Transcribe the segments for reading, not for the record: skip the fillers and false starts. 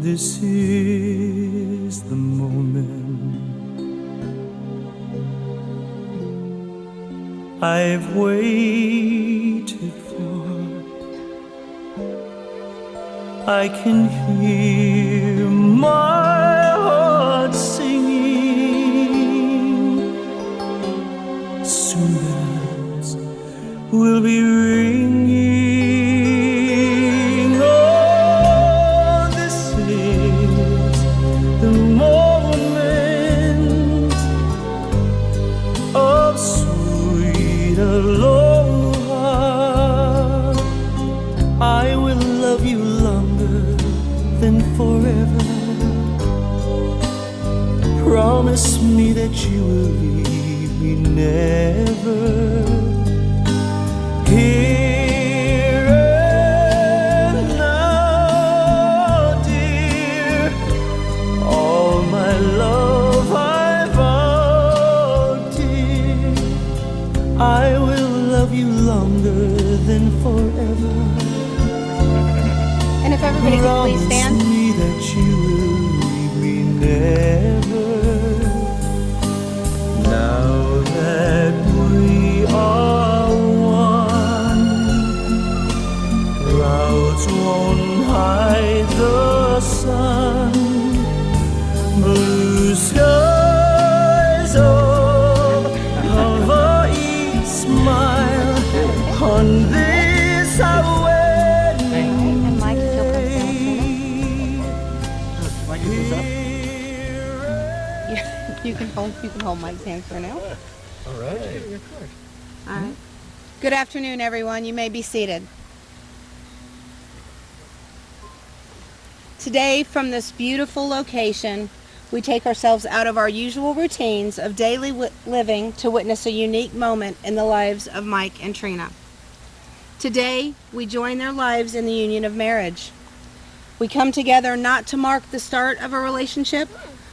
This is the moment I've waited for. I can hear my heart singing. Soon bells will be ringing. Oh, this is the moment of sweet aloha. I will love you longer than forever. Promise me that you will leave me never. Here and now, dear, all my love I vow, dear, I will love you longer than forever. And if everybody could please stand. Promise me that you will leave me never. Now that we are one, clouds won't hide the sun. Blue skies of Hawaii smile on this our And Mike, if you'll come stand. You can hold Mike's hand for now. All right. All right. Good afternoon, everyone. You may be seated. Today, from this beautiful location, we take ourselves out of our usual routines of daily living to witness a unique moment in the lives of Mike and Trina. Today, we join their lives in the union of marriage. We come together not to mark the start of a relationship,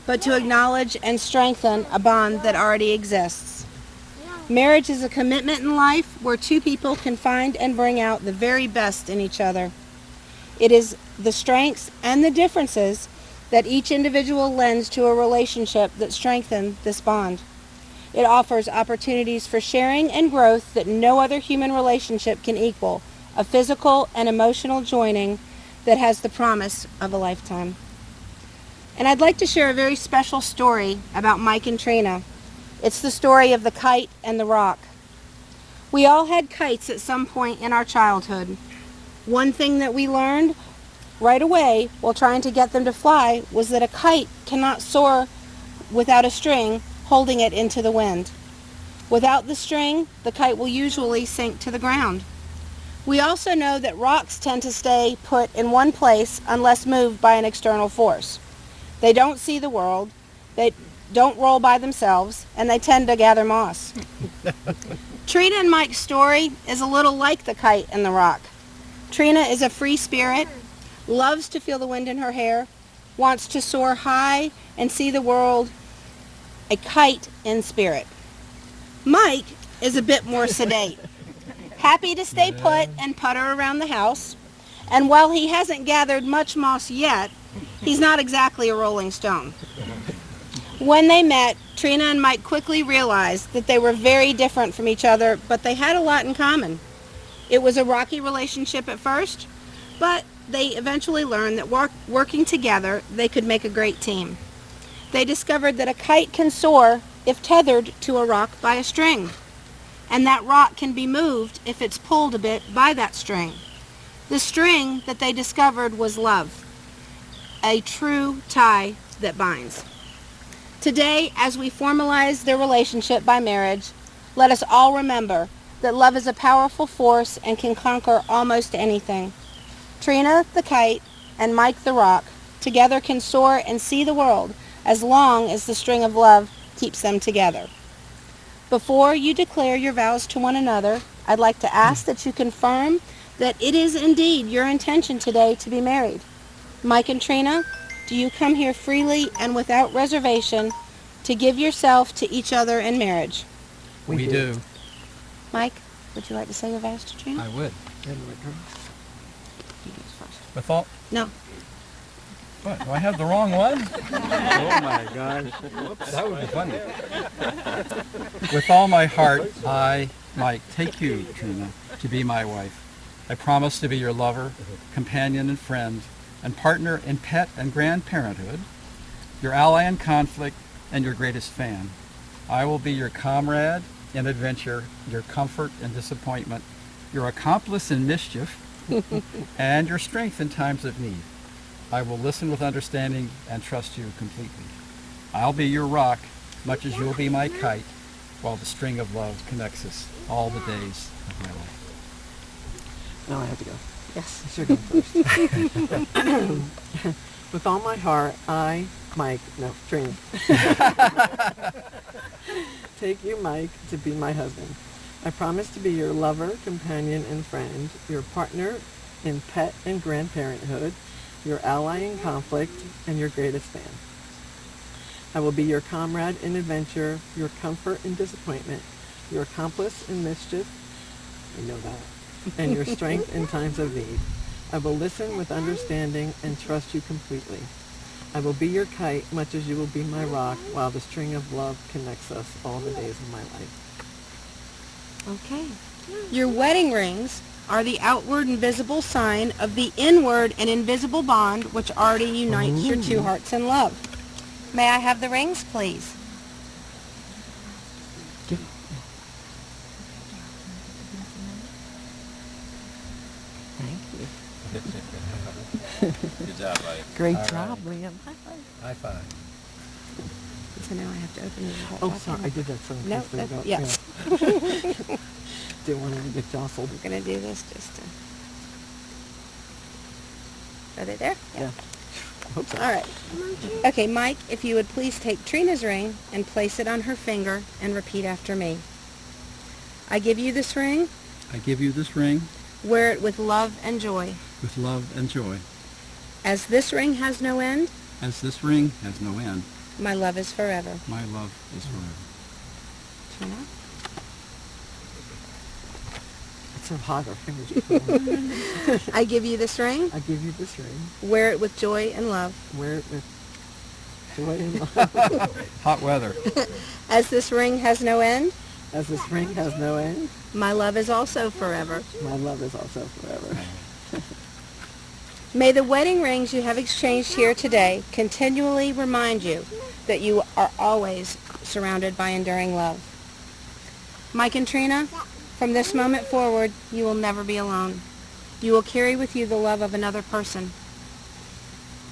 but to acknowledge and strengthen a bond that already exists. Marriage is a commitment in life where two people can find and bring out the very best in each other. It is the strengths and the differences that each individual lends to a relationship that strengthen this bond. It offers opportunities for sharing and growth that no other human relationship can equal, a physical and emotional joining that has the promise of a lifetime. And I'd like to share a very special story about Mike and Trina. It's the story of the kite and the rock. We all had kites at some point in our childhood. One thing that we learned right away while trying to get them to fly was that a kite cannot soar without a string holding it into the wind. Without the string, the kite will usually sink to the ground. We also know that rocks tend to stay put in one place unless moved by an external force. They don't see the world, they don't roll by themselves, and they tend to gather moss. Trina and Mike's story is a little like the kite and the rock. Trina is a free spirit, loves to feel the wind in her hair, wants to soar high and see the world, a kite in spirit. Mike is a bit more sedate, happy to stay put and putter around the house, and while he hasn't gathered much moss yet, he's not exactly a rolling stone. When they met, Trina and Mike quickly realized that they were very different from each other, but they had a lot in common. It was a rocky relationship at first, but they eventually learned that working together, they could make a great team. They discovered that a kite can soar if tethered to a rock by a string, and that rock can be moved if it's pulled a bit by that string. The string that they discovered was love, a true tie that binds. Today, as we formalize their relationship by marriage, let us all remember that love is a powerful force and can conquer almost anything. Trina, the kite, and Mike, the rock, together can soar and see the world as long as the string of love keeps them together. Before you declare your vows to one another, I'd like to ask that you confirm that it is indeed your intention today to be married. Mike and Trina, do you come here freely and without reservation to give yourself to each other in marriage? We do. Mike, would you like to say your vows to Trina? I would. You do first. My fault? No. What, do I have the wrong one? Oh my gosh. Whoops, that would be funny. With all my heart, I, Mike, take you, Trina, to be my wife. I promise to be your lover, companion and friend, and partner in pet and grandparenthood, your ally in conflict, and your greatest fan. I will be your comrade in adventure, your comfort in disappointment, your accomplice in mischief, and your strength in times of need. I will listen with understanding and trust you completely. I'll be your rock, much as you'll be my kite, while the string of love connects us all the days of my life. Now I have to go. Yes. I should go first. With all my heart, I, Mike, no, Trina, take you, Mike, to be my husband. I promise to be your lover, companion, and friend, your partner in pet and grandparenthood, your ally in conflict, and your greatest fan. I will be your comrade in adventure, your comfort in disappointment, your accomplice in mischief, I know that, and your strength in times of need. I will listen with understanding and trust you completely. I will be your kite, much as you will be my rock, while the string of love connects us all the days of my life. Okay. Your wedding rings are the outward and visible sign of the inward and invisible bond which already unites your two hearts in love. May I have the rings, please? Thank you. Good job, buddy. Great All job, right. Liam. High five. High five. So now I have to open it. Oh, sorry, I did that so No, quickly. that's, yes. Yeah. Didn't want to get jostled. I'm going to do this just to... Are they there? Yeah. Hope so. All right. Okay, Mike, if you would please take Trina's ring and place it on her finger and repeat after me. I give you this ring. I give you this ring Wear it with love and joy. with love and joy. As this ring has no end, As this ring has no end, my love is forever. my love is forever. Trina? It's so hot, our fingers are cold. I give you this ring. I give you this ring. Wear it with joy and love. Wear it with joy and love. Hot weather. As this ring has no end, As this ring has no end, my love is also forever. my love is also forever. May the wedding rings you have exchanged here today continually remind you that you are always surrounded by enduring love. Mike and Trina, from this moment forward, you will never be alone. You will carry with you the love of another person,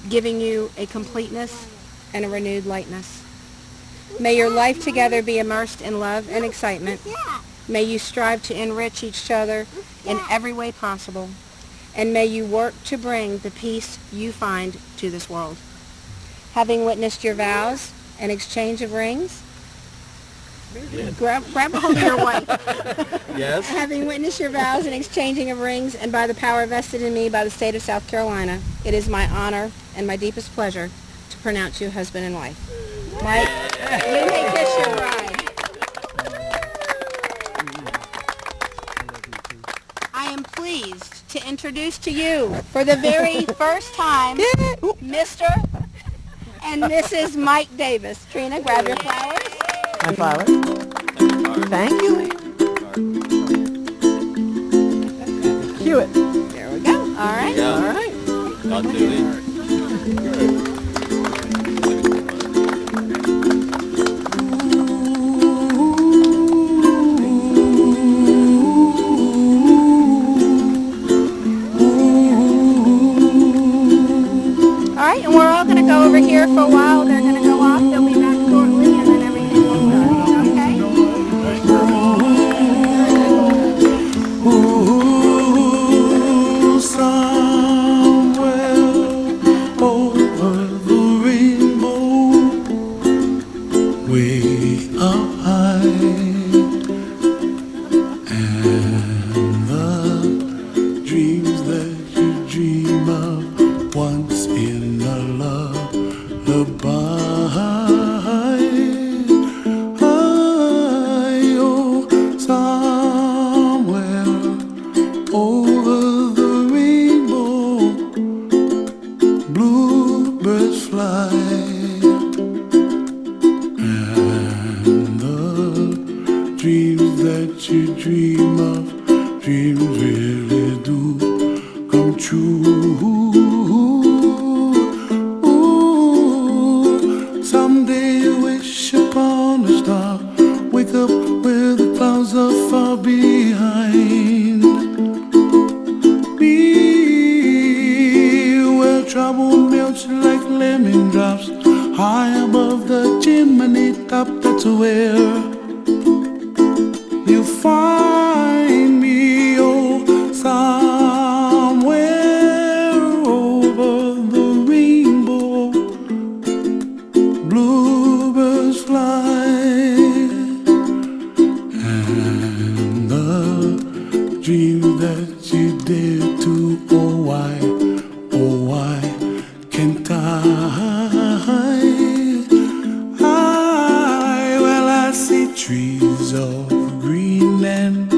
giving you a completeness and a renewed lightness. May your life together be immersed in love and excitement. May you strive to enrich each other in every way possible. And may you work to bring the peace you find to this world. Having witnessed your vows and exchange of rings, grab a hold of your wife. Yes. Having witnessed your vows and exchanging of rings, and by the power vested in me by the state of South Carolina, it is my honor and my deepest pleasure to pronounce you husband and wife. Mike, you may kiss your bride. I am pleased to introduce to you, for the very first time, Mr. and Mrs. Mike Davis. Trina, grab your flowers. My flower. Thank you, Liam. Cue it. There we go. All right. All right. Not too late. All right, and we're all going to go over here for a while. They're going to go off. They'll be back shortly, and then everything will start. Okay? Ooh, somewhere over the rainbow, way up high, and the dreams that you dream of once in a lullaby. Oh, somewhere over the rainbow, bluebird that you dream of, dreams really do come true. Someday you wish upon a star, wake up where the clouds are far behind me, where trouble melts like lemon drops, high above the chimney top. That's where you find me, oh, somewhere over the rainbow. Bluebirds fly, and the dream that you dare to, oh why can't I? Well, I see trees of green and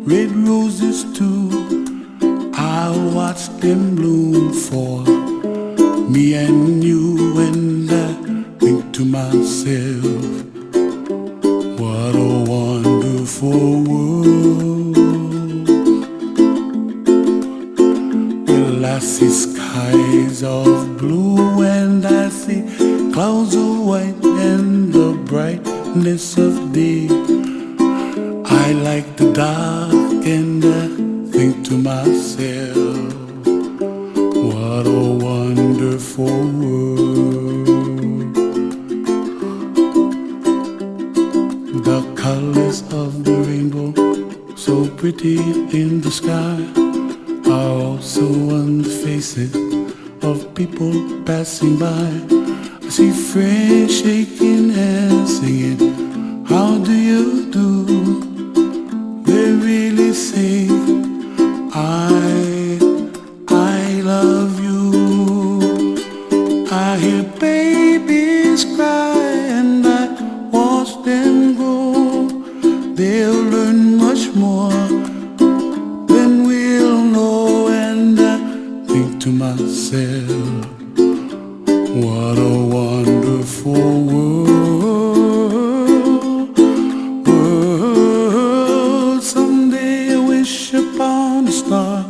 red roses too. I watch them bloom for me and you, and I think to myself, what a wonderful world. Well, I see skies of blue and I see clouds of white and the brightness of day. I like the dark and I think to myself, what a wonderful world. The colors of the rainbow, so pretty in the sky, are also on the faces of people passing by. I see friends shaking hands, singing, how do you do? They really say, I love you. I hear babies cry and I watch them grow. They'll learn much more than we'll know, and I think to myself, what a wonderful world. Someday I wish upon a star,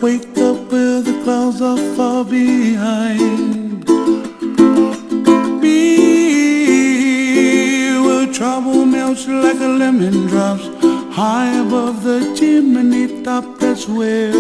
wake up where the clouds are far behind me, where trouble melts like a lemon drops, high above the chimney top. That's where